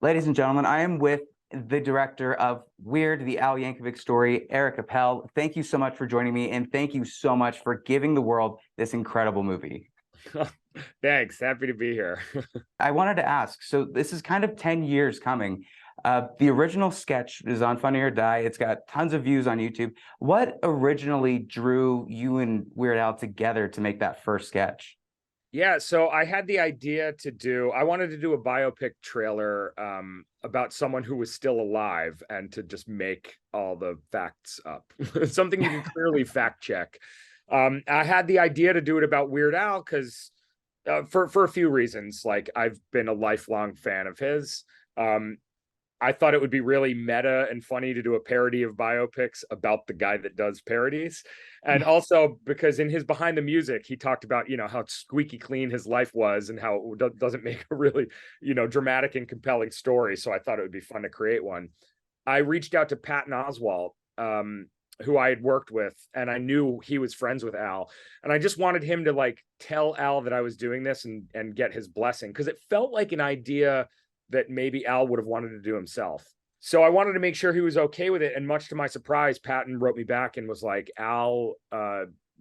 Ladies and gentlemen, I am with the director of Weird, the Al Yankovic story, Eric Appel. Thank you so much for joining me, and thank you so much for giving the world this incredible movie. Thanks. Happy to be here. I wanted to ask, so this is kind of 10 years coming. The original sketch is on Funny or Die. It's got tons of views on YouTube. What originally drew you and Weird Al together to make that first sketch? Yeah, so I had the idea I wanted to do a biopic trailer about someone who was still alive and to just make all the facts up. Something you can clearly fact check. I had the idea to do it about Weird Al because for a few reasons. Like, I've been a lifelong fan of his. I thought it would be really meta and funny to do a parody of biopics about the guy that does parodies. And also because in his Behind the Music, he talked about, how squeaky clean his life was and how it doesn't make a really, dramatic and compelling story. So I thought it would be fun to create one. I reached out to Patton Oswalt, who I had worked with, and I knew he was friends with Al. And I just wanted him to tell Al that I was doing this and get his blessing, because it felt like an idea that maybe Al would have wanted to do himself. So I wanted to make sure he was okay with it. And much to my surprise, Patton wrote me back and was like, Al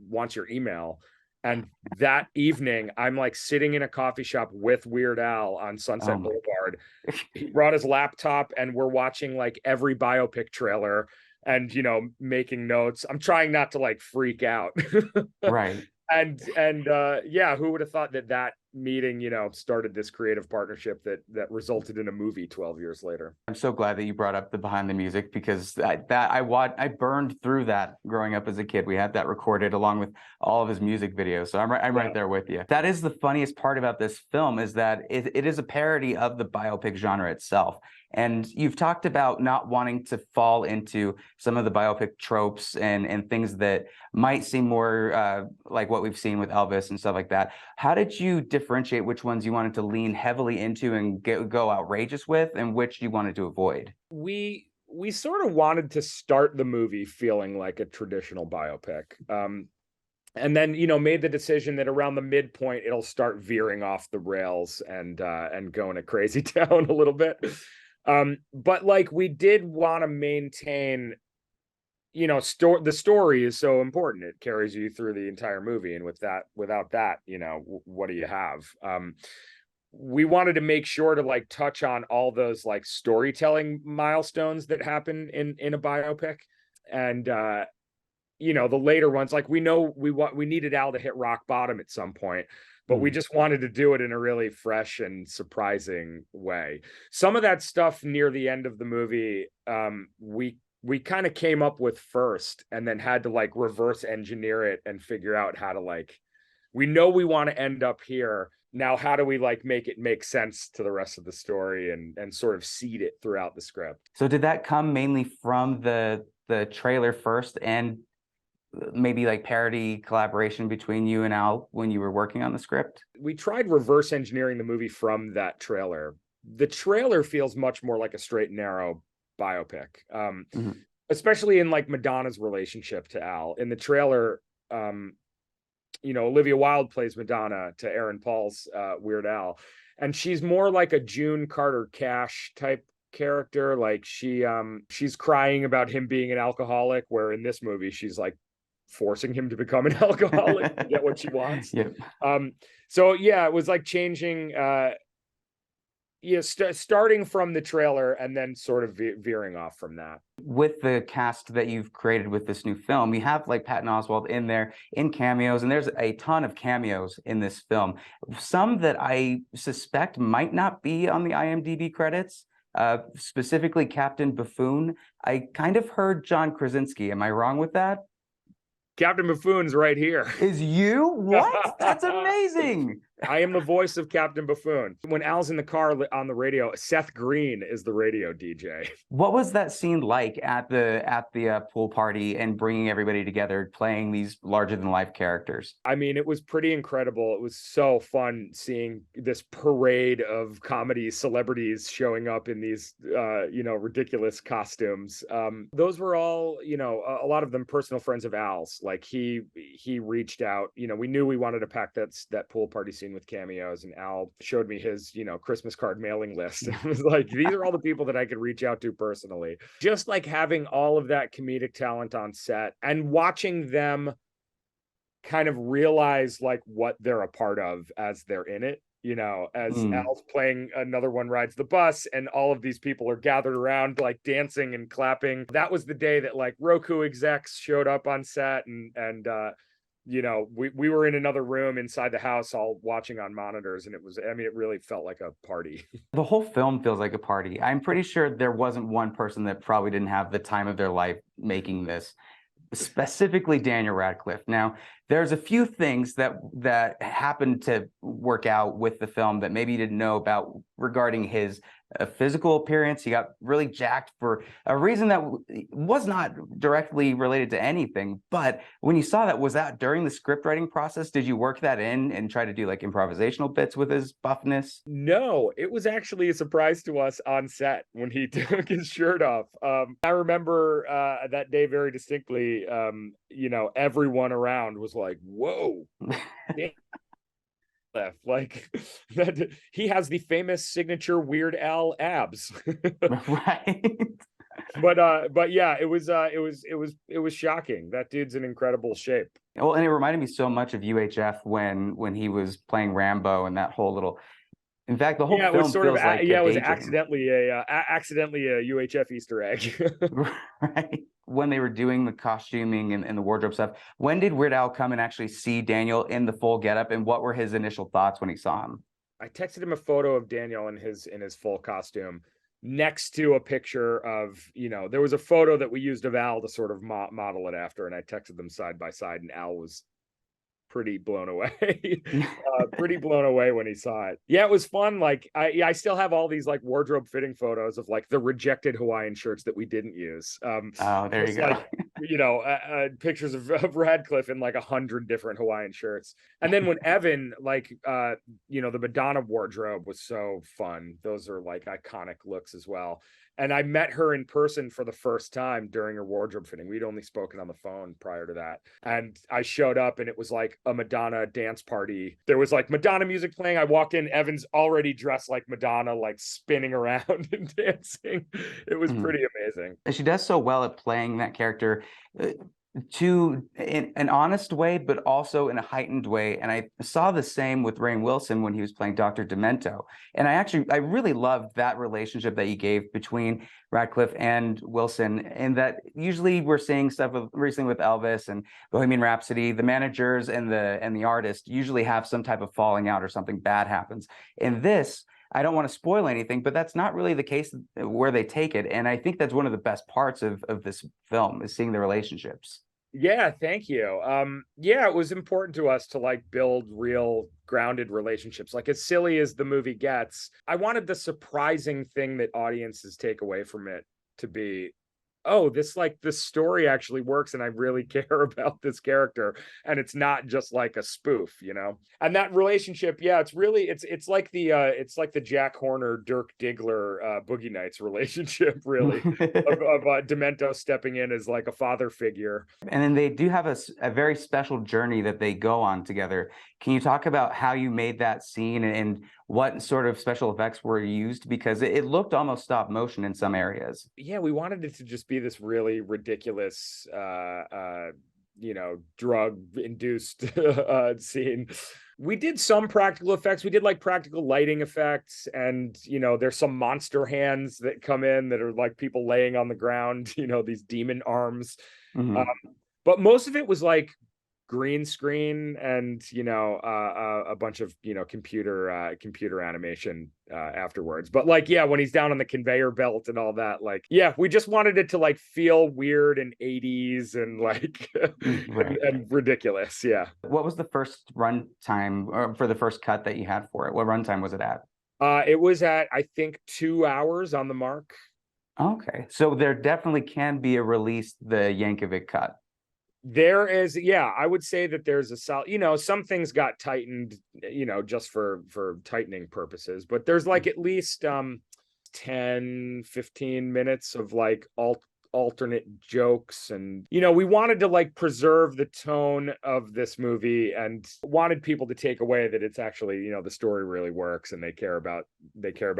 wants your email. And that evening, I'm sitting in a coffee shop with Weird Al on Sunset Boulevard. He brought his laptop and we're watching every biopic trailer and, making notes. I'm trying not to freak out. Right. And yeah, who would have thought that meeting, started this creative partnership that resulted in a movie 12 years later. I'm so glad that you brought up the Behind the Music, because I burned through that growing up as a kid. We had that recorded along with all of his music videos. So I'm right there with you. That is the funniest part about this film, is that it is a parody of the biopic genre itself. And you've talked about not wanting to fall into some of the biopic tropes and things that might seem more like what we've seen with Elvis and stuff like that. How did you differentiate which ones you wanted to lean heavily into and go outrageous with, and which you wanted to avoid? We sort of wanted to start the movie feeling like a traditional biopic. And then, made the decision that around the midpoint, it'll start veering off the rails and going to crazy town a little bit. But we did want to maintain, the story is so important. It carries you through the entire movie. And without that, what do you have? We wanted to make sure to touch on all those storytelling milestones that happen in a biopic. And, the later ones, we know we needed Al to hit rock bottom at some point, but we just wanted to do it in a really fresh and surprising way. Some of that stuff near the end of the movie, we kind of came up with first and then had to reverse engineer it and figure out how to we know we want to end up here. Now, how do we make it make sense to the rest of the story and sort of seed it throughout the script? So did that come mainly from the trailer first, and maybe parody collaboration between you and Al when you were working on the script? We tried reverse engineering the movie from that trailer. The trailer feels much more like a straight and narrow biopic, especially in Madonna's relationship to Al. In the trailer, Olivia Wilde plays Madonna to Aaron Paul's Weird Al, and she's more like a June Carter Cash type character. She's crying about him being an alcoholic, where in this movie she's forcing him to become an alcoholic to get what she wants. Yep. So yeah, it was changing, starting from the trailer and then sort of veering off from that. With the cast that you've created with this new film, you have Patton Oswalt in there in cameos, and there's a ton of cameos in this film. Some that I suspect might not be on the IMDb credits, specifically Captain Buffoon. I kind of heard John Krasinski. Am I wrong with that? Captain Buffoon's right here. Is you? What? That's amazing. I am the voice of Captain Buffoon. When Al's in the car on the radio, Seth Green is the radio DJ. What was that scene like at the pool party and bringing everybody together, playing these larger than life characters? I mean, it was pretty incredible. It was so fun seeing this parade of comedy celebrities showing up in these, ridiculous costumes. Those were all, a lot of them personal friends of Al's. He reached out. We knew we wanted to pack that pool party scene magazine with cameos, and Al showed me his, Christmas card mailing list. And it was like, these are all the people that I could reach out to personally. Just like having all of that comedic talent on set and watching them kind of realize like what they're a part of as they're in it. As Al's playing Another One Rides the Bus, and all of these people are gathered around, like dancing and clapping. That was the day that like Roku execs showed up on set, and we were in another room inside the house, all watching on monitors, and it really felt like a party. The whole film feels like a party. I'm pretty sure there wasn't one person that probably didn't have the time of their life making this. Specifically Daniel Radcliffe. Now, there's a few things that happened to work out with the film that maybe you didn't know about regarding his physical appearance. He got really jacked for a reason that was not directly related to anything. But when you saw that, was that during the script writing process? Did you work that in and try to do like improvisational bits with his buffness? No, it was actually a surprise to us on set when he took his shirt off. I remember that day very distinctly. Everyone around was like, whoa. Like that, he has the famous signature Weird Al abs. Right. But yeah, it was shocking. That dude's in incredible shape. Well, and it reminded me so much of UHF when he was playing Rambo and that whole little. In fact, the whole film it was feels like it was daydream. accidentally a UHF Easter egg. Right. When they were doing the costuming and the wardrobe stuff, when did Weird Al come and actually see Daniel in the full getup, and what were his initial thoughts when he saw him? I texted him a photo of Daniel in his full costume next to a picture of, there was a photo that we used of Al to sort of model it after, and I texted them side by side, and Al was pretty blown away. Pretty blown away when he saw it. Yeah, it was fun. Like I still have all these like wardrobe fitting photos of like the rejected Hawaiian shirts that we didn't use. Oh, there you go. Like, pictures of Radcliffe in like 100 different Hawaiian shirts. And then when Evan, like, the Madonna wardrobe was so fun. Those are like iconic looks as well. And I met her in person for the first time during her wardrobe fitting. We'd only spoken on the phone prior to that. And I showed up and it was like a Madonna dance party. There was like Madonna music playing. I walked in, Evan's already dressed like Madonna, like spinning around and dancing. It was pretty amazing. She does so well at playing that character in an honest way, but also in a heightened way. And I saw the same with Rainn Wilson when he was playing Dr. Demento. And I really loved that relationship that he gave between Radcliffe and Wilson. And that usually we're seeing stuff recently with Elvis and Bohemian Rhapsody, the managers and the artist usually have some type of falling out or something bad happens. In this, I don't want to spoil anything, but that's not really the case where they take it. And I think that's one of the best parts of this film is seeing the relationships. Yeah, thank you. Yeah, it was important to us to like build real grounded relationships. Like as silly as the movie gets, I wanted the surprising thing that audiences take away from it to be, oh, this story actually works and I really care about this character, and it's not just like a spoof, and that relationship, yeah, it's like the Jack Horner Dirk Diggler Boogie Nights relationship, really, of Demento stepping in as like a father figure. And then they do have a very special journey that they go on together. Can you talk about how you made that scene and what sort of special effects were used? Because it looked almost stop motion in some areas. Yeah, we wanted it to just be this really ridiculous, drug-induced scene. We did some practical effects. We did like practical lighting effects, and there's some monster hands that come in that are like people laying on the ground, these demon arms. But most of it was like green screen and a bunch of computer animation afterwards. But like, yeah, when he's down on the conveyor belt and all that, like, yeah, we just wanted it to like feel weird and 80s and like Right. and ridiculous. Yeah. What was the first run time or for the first cut that you had for it? What runtime was it at? It was at, I think, 2 hours on the mark. Okay, so there definitely can be a release, the Yankovic cut. There is, yeah, I would say that there's a solid, some things got tightened, just for tightening purposes, but there's like at least 10-15 minutes of like alternate jokes, and we wanted to like preserve the tone of this movie and wanted people to take away that it's actually, the story really works and they care about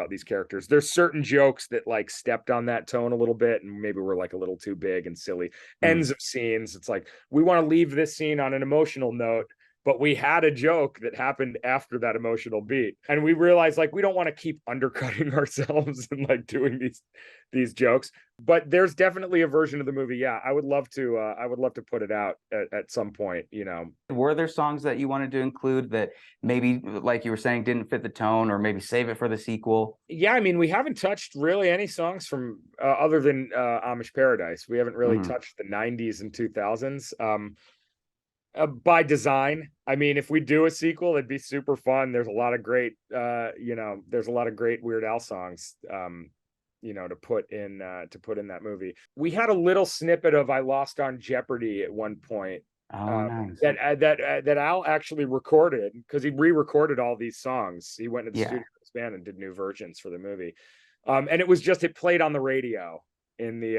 these characters. There's certain jokes that like stepped on that tone a little bit and maybe were like a little too big and silly. Ends of scenes, it's like we want to leave this scene on an emotional note, but we had a joke that happened after that emotional beat, and we realized like we don't want to keep undercutting ourselves and like doing these jokes. But there's definitely a version of the movie, I would love to put it out at some point. Were there songs that you wanted to include that maybe, like you were saying, didn't fit the tone, or maybe save it for the sequel? Yeah, I mean, we haven't touched really any songs from other than Amish Paradise. We haven't really touched the 90s and 2000s. By design. I mean, if we do a sequel, it'd be super fun. There's a lot of great Weird Al songs, to put in that movie. We had a little snippet of "I Lost on Jeopardy" at one point. Nice. That Al actually recorded, because he re-recorded all these songs. He went to the studio with his band and did new versions for the movie. And it played on the radio in the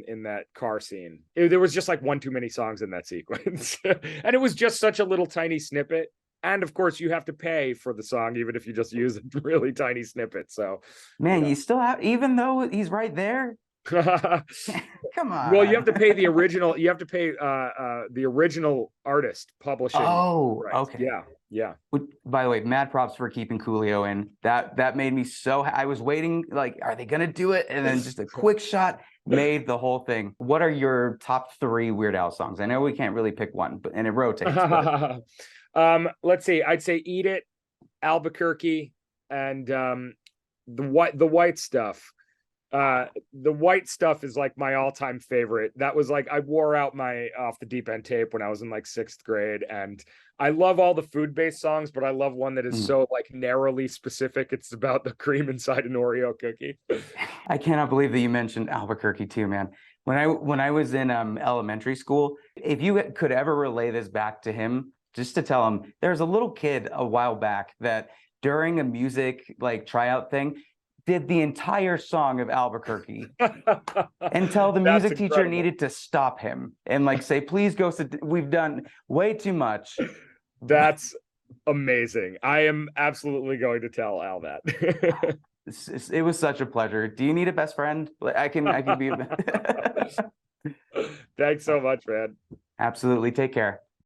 in that car scene. There was just like one too many songs in that sequence. And it was just such a little tiny snippet, and of course you have to pay for the song even if you just use a really tiny snippet. So man, you still have, even though he's right there. Come on. Well, you have to pay the original. You have to pay the original artist publishing. Oh, rights. okay. Yeah. By the way, mad props for keeping Coolio in. That made me so. I was waiting, like, are they gonna do it? And then just a quick shot made the whole thing. What are your top 3 Weird Al songs? I know we can't really pick one, and it rotates. But... let's see. I'd say "Eat It," "Albuquerque," and the white stuff. The white stuff is like my all-time favorite. That was like, I wore out my Off the Deep End tape when I was in like 6th grade, and I love all the food-based songs, but I love one that is so like narrowly specific. It's about the cream inside an Oreo cookie. I cannot believe that you mentioned Albuquerque too, man. When I was in elementary school, if you could ever relay this back to him, just to tell him, there's a little kid a while back that during a music like tryout thing did the entire song of Albuquerque until the music teacher needed to stop him and like say, please go sit. We've done way too much. That's amazing. I am absolutely going to tell Al that. It was such a pleasure. Do you need a best friend? I can be. Thanks so much, man. Absolutely. Take care.